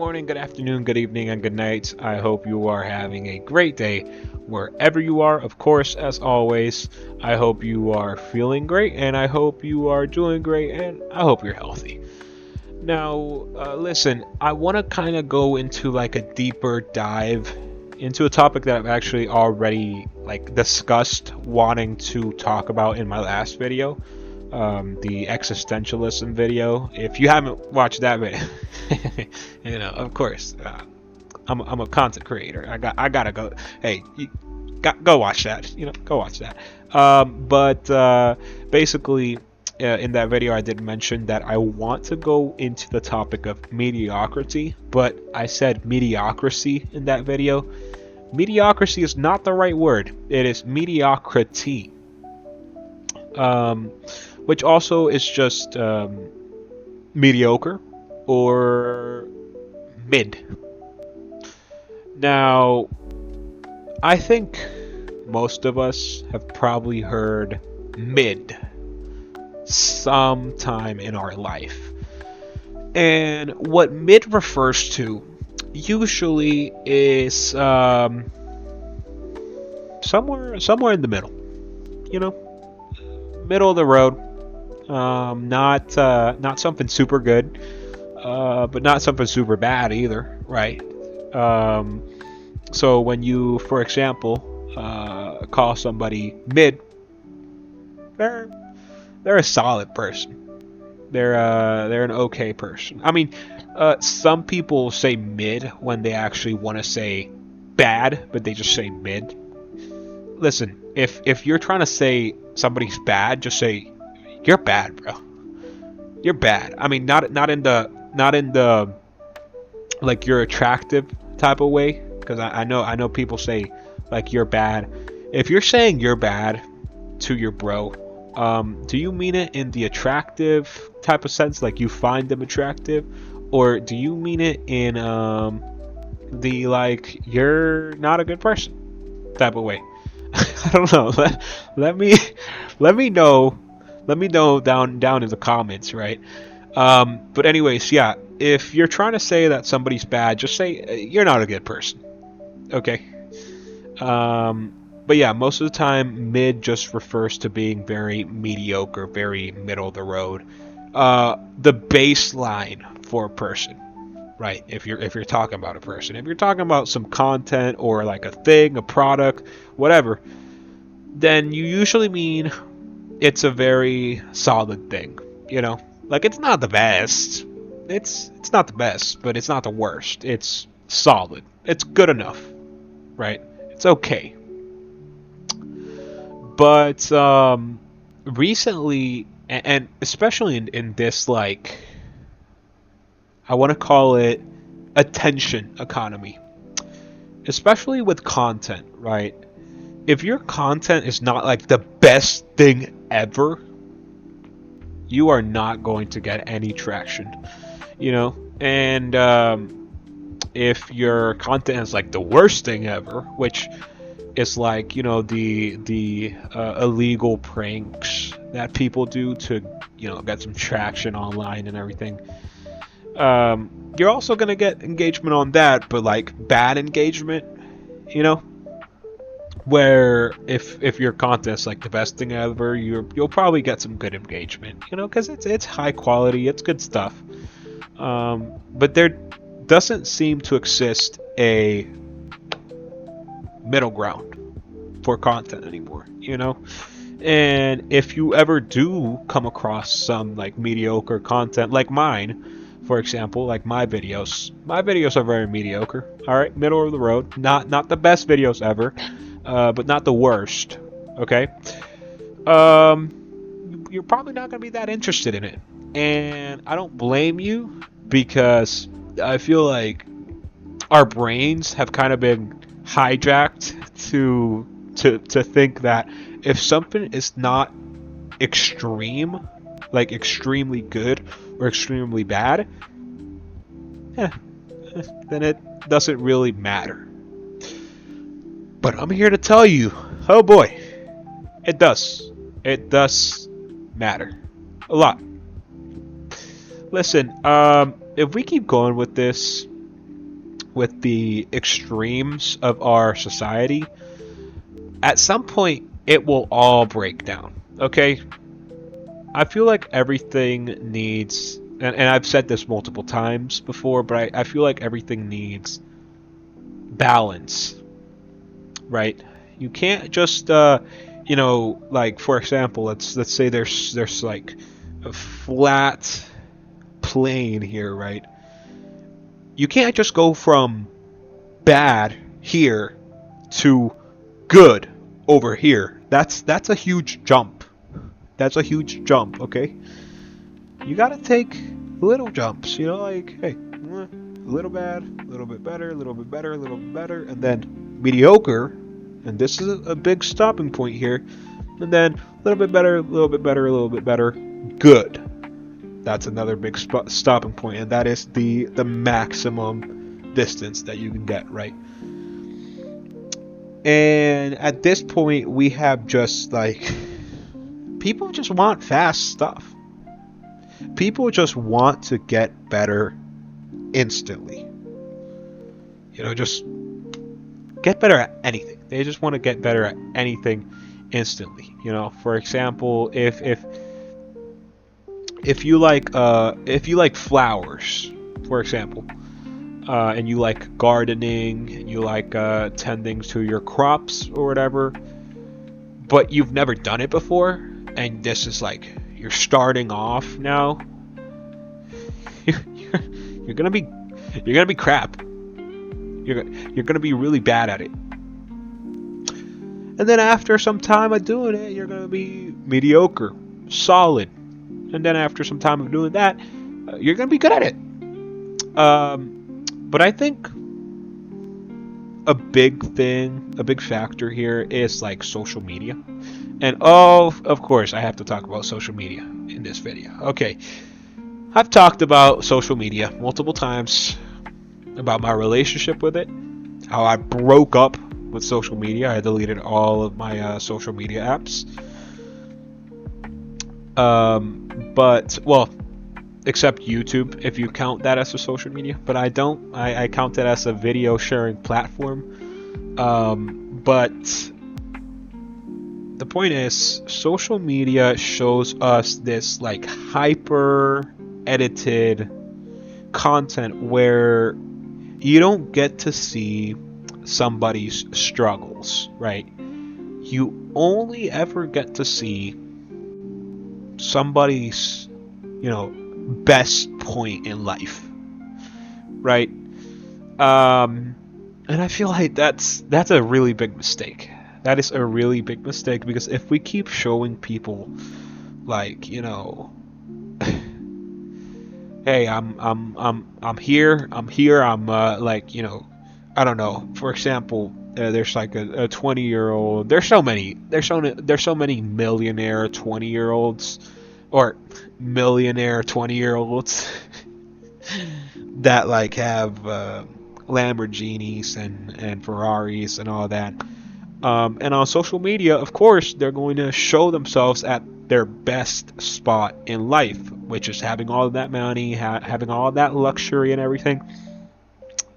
morning, good afternoon, good evening, and good night. I hope you are having a great day wherever you are. Of course, as always, I hope you are feeling great, and I hope you are doing great, and I hope you're healthy. Now, listen, I want to kind of go into like a deeper dive into a topic that I've actually already discussed wanting to talk about in my last video, the existentialism video. If you haven't watched that video, of course, I'm a content creator. I gotta go. Hey, go watch that. Go watch that. But basically, in that video, I did mention that I want to go into the topic of mediocrity, but I said mediocrity in that video. Mediocrity is not the right word. It is mediocrity. Which also is just mediocre or mid. Now, I think most of us have probably heard mid sometime in our life. And what mid refers to usually is somewhere in the middle. Middle of the road. Not something super good, but not something super bad either, right? So when you, for example, call somebody mid, they're a solid person. They're an okay person. I mean, some people say mid when they actually want to say bad, but they just say mid. Listen, if you're trying to say somebody's bad, just say you're bad, bro. You're bad. I mean, not in the like you're attractive type of way, because I know people say like you're bad. If you're saying you're bad to your bro, do you mean it in the attractive type of sense, like you find them attractive, or do you mean it in the like you're not a good person type of way? I don't know. Let me know. Let me know down in the comments, right? But anyways, yeah. If you're trying to say that somebody's bad, just say you're not a good person. Okay. But yeah, most of the time, mid just refers to being very mediocre, very middle of the road. The baseline for a person, right? If you're talking about a person, if you're talking about some content or like a thing, a product, whatever, then you usually mean it's a very solid thing. Like it's not the best. It's not the best, but it's not the worst. It's solid. It's good enough, right? It's okay. But recently, and especially in this, like, I want to call it attention economy, especially with content, right? If your content is not like the best thing ever, you are not going to get any traction, and if your content is like the worst thing ever, which is like the illegal pranks that people do to get some traction online and everything, you're also gonna get engagement on that, but like bad engagement, where if your content's like the best thing ever, you'll probably get some good engagement, because it's high quality, it's good stuff. But there doesn't seem to exist a middle ground for content anymore, and if you ever do come across some like mediocre content like mine, for example, like my videos are very mediocre. All right, middle of the road, not the best videos ever, but not the worst. Okay. You're probably not going to be that interested in it, and I don't blame you, because I feel like our brains have kind of been hijacked to think that if something is not extreme, like extremely good or extremely bad, then it doesn't really matter. But I'm here to tell you, oh boy, it does. It does matter a lot. Listen, if we keep going with this, with the extremes of our society, at some point it will all break down. Okay? I feel like everything needs, and I've said this multiple times before, but I feel like everything needs balance, right? You can't just, like for example, let's say there's like a flat plane here, right? You can't just go from bad here to good over here. That's a huge jump. That's a huge jump, okay? You gotta take little jumps, like, hey, a little bad, a little bit better, a little bit better, a little bit better, and then mediocre, and this is a big stopping point here, and then a little bit better, a little bit better, a little bit better, good. That's another big stopping point, and that is the maximum distance that you can get, right? And at this point, we have just like, people just want fast stuff. People just want to get better instantly. Just get better at anything. They just want to get better at anything instantly. For example, if you like flowers, for example, and you like gardening, and you like tending to your crops or whatever, but you've never done it before, and this is like you're starting off now, you're gonna be crap. You're gonna be really bad at it. And then after some time of doing it, you're gonna be mediocre, solid. And then after some time of doing that, you're gonna be good at it. But I think a big factor here is like social media. And of course, I have to talk about social media in this video. Okay, I've talked about social media multiple times, about my relationship with it, how I broke up with social media. I deleted all of my social media apps. But, well, except YouTube, if you count that as a social media. But I don't. I count it as a video sharing platform. But the point is, social media shows us this like hyper edited content where you don't get to see somebody's struggles, right? You only ever get to see somebody's, best point in life, right? And I feel like that's a really big mistake. That is a really big mistake, because if we keep showing people like, hey, I'm here, I'm I don't know. For example, there's like a 20-year-old. There's so many millionaire 20-year-olds or millionaire 20-year-olds that like have Lamborghinis and Ferraris and all that. And on social media, of course, they're going to show themselves at their best spot in life, which is having all of that money, having all of that luxury and everything.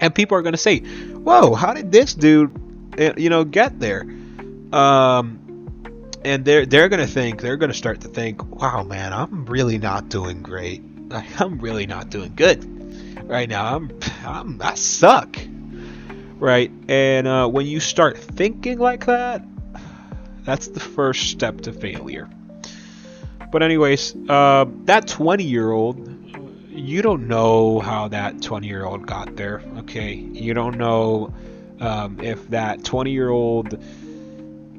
And people are going to say, whoa, how did this dude, get there? And they're going to start to think, wow, man, I'm really not doing great. I'm really not doing good right now. I suck. Right. And when you start thinking like that, that's the first step to failure. But anyways, that 20-year-old, you don't know how that 20-year-old got there, okay? You don't know if that 20-year-old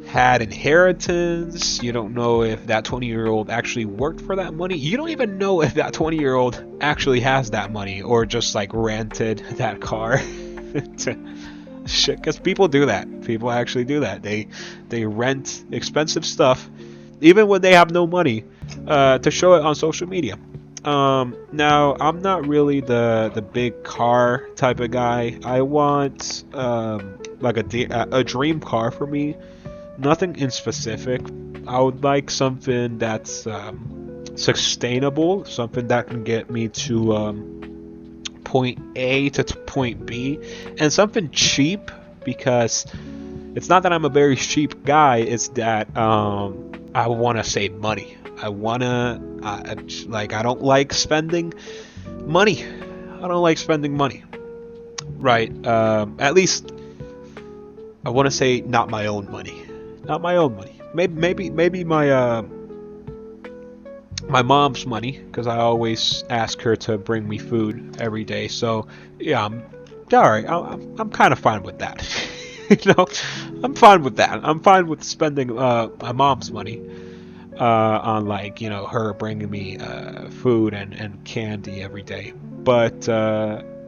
had inheritance. You don't know if that 20-year-old actually worked for that money. You don't even know if that 20-year-old actually has that money or just like rented that car. Shit, because people do that. People actually do that. They rent expensive stuff, even when they have no money, to show it on social media. Now, I'm not really the big car type of guy. I want like a dream car for me. Nothing in specific. I would like something that's sustainable, something that can get me to point A to point B, and something cheap, because it's not that I'm a very cheap guy, it's that I want to save money. I don't like spending money. I don't like spending money. Right. At least I want to say not my own money. Not my own money. Maybe my my mom's money, because I always ask her to bring me food every day. So yeah, I'm all right. I'm kind of fine with that. You know, I'm fine with that. I'm fine with spending my mom's money on, like, you know, her bringing me food and candy every day. But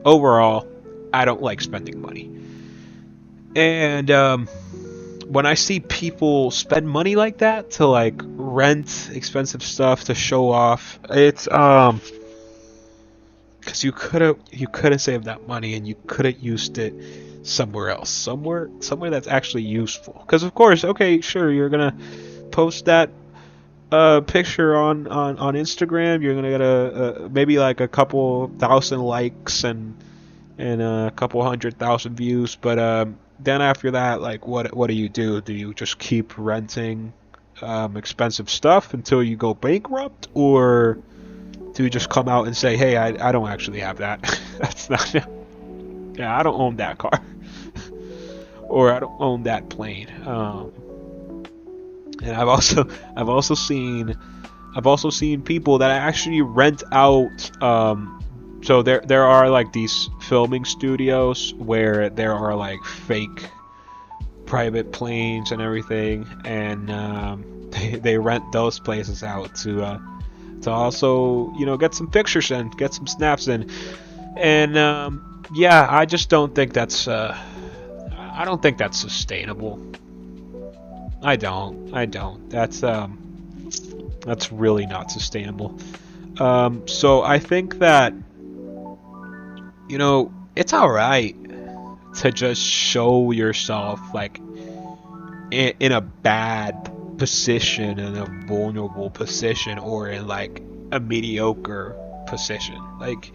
overall, I don't like spending money. And when I see people spend money like that to, like, rent expensive stuff to show off, it's because you could have saved that money and you could have used it somewhere else, somewhere that's actually useful. Because of course, okay, sure, you're gonna post that picture on Instagram, you're gonna get maybe like a couple thousand likes and a couple 100,000 views, but then after that, like, what do you do? Do you just keep renting expensive stuff until you go bankrupt, or do you just come out and say, hey, I don't actually have that? That's not, yeah, I don't own that car. Or I don't own that plane. And I've also seen people that actually rent out. So there are, like, these filming studios where there are, like, fake private planes and everything, and they rent those places out to also, you know, get some pictures in, get some snaps in, and yeah, I just don't think that's I don't think that's sustainable. I don't. That's really not sustainable. So I think that, you know, it's alright to just show yourself, like, in a bad position, in a vulnerable position, or in, like, a mediocre position. Like,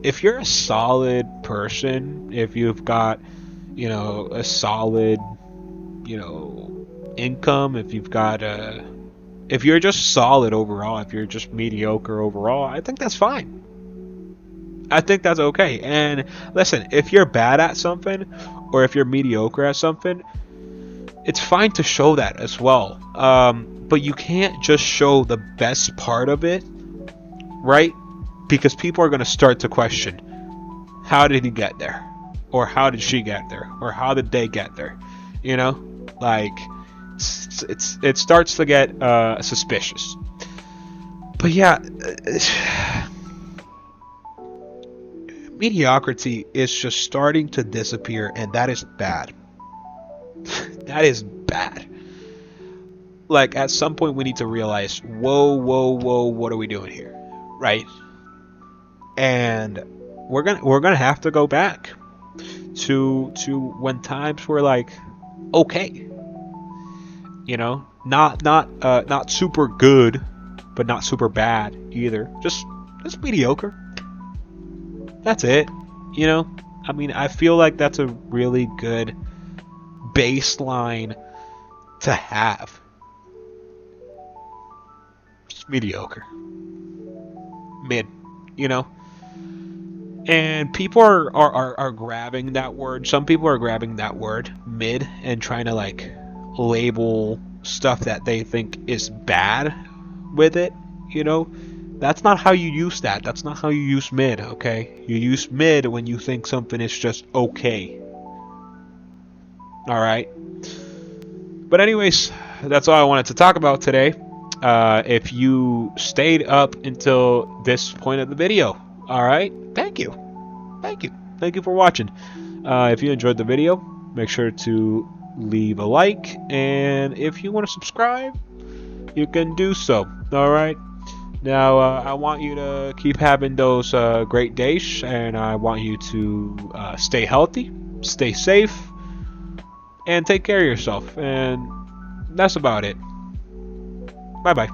if you're a solid person, if you've got, you know, a solid, you know, income, if you're just solid overall, if you're just mediocre overall, I think that's fine. I think that's okay. And listen, if you're bad at something, or if you're mediocre at something, it's fine to show that as well. But you can't just show the best part of it, right? Because people are going to start to question, how did he get there? Or how did she get there? Or how did they get there? You know? Like, it starts to get suspicious. But yeah, mediocrity is just starting to disappear, and that is bad. That is bad. Like, at some point we need to realize, whoa, what are we doing here? Right? And we're gonna have to go back to when times were, like, okay. You know, not super good, but not super bad either. Just mediocre. That's it. You know, I mean, I feel like that's a really good baseline to have. Just mediocre. Mid, you know? And people are grabbing that word. Some people are grabbing that word, mid, and trying to, like, label stuff that they think is bad with it, you know? That's not how you use that. That's not how you use mid, okay? You use mid when you think something is just okay. Alright? But anyways, that's all I wanted to talk about today. If you stayed up until this point of the video, alright? Thank you for watching. If you enjoyed the video, make sure to leave a like, and if you want to subscribe, you can do so. Alright? Now, I want you to keep having those great days, and I want you to stay healthy, stay safe, and take care of yourself. And that's about it. Bye-bye.